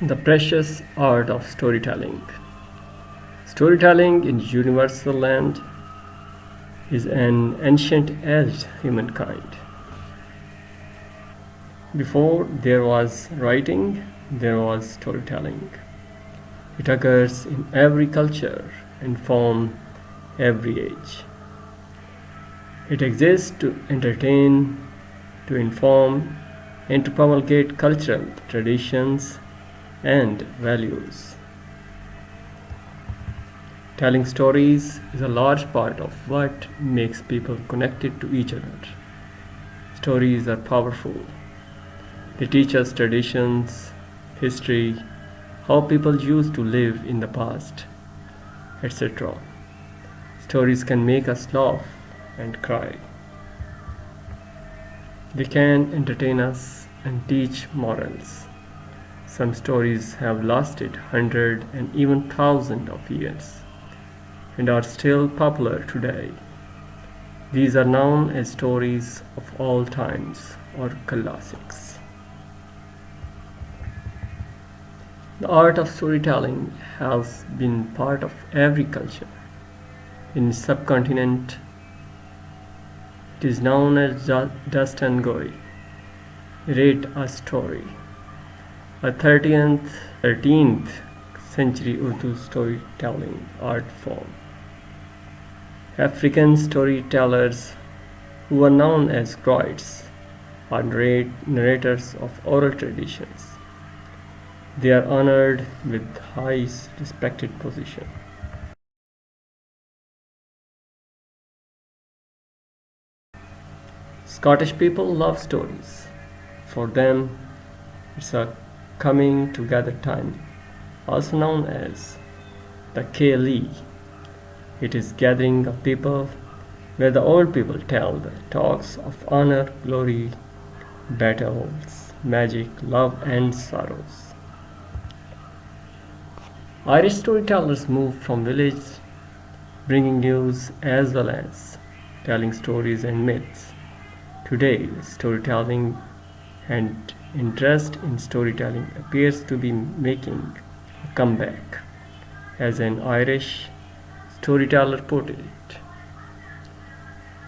The precious art of storytelling. Storytelling in universal land is an ancient as humankind. Before there was writing, there was storytelling. It occurs in every culture and from every age. It exists to entertain, to inform, and to promulgate cultural traditions and values. Telling stories is a large part of what makes people connected to each other. Stories are powerful. They teach us traditions, history, how people used to live in the past, etc. Stories can make us laugh and cry. They can entertain us and teach morals. Some stories have lasted hundred and even thousands of years and are still popular today. These are known as stories of all times or classics. The art of storytelling has been part of every culture. In subcontinent, it is known as Dastangoi. Read a story. A 13th century Urdu storytelling art form. African storytellers, who are known as Croats, are narrators of oral traditions. They are honored with high respected position. Scottish people love stories. For them, it's a coming together time, also known as the Cayley. It is gathering of people where the old people tell the talks of honor, glory, battles, magic, love, and sorrows. Irish storytellers moved from village, bringing news as well as telling stories and myths. Today, storytelling and interest in storytelling appears to be making a comeback, as an Irish storyteller put it.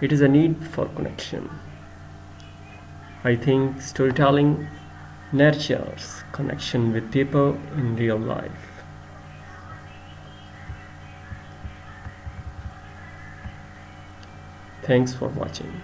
It is a need for connection. I think storytelling nurtures connection with people in real life. Thanks for watching.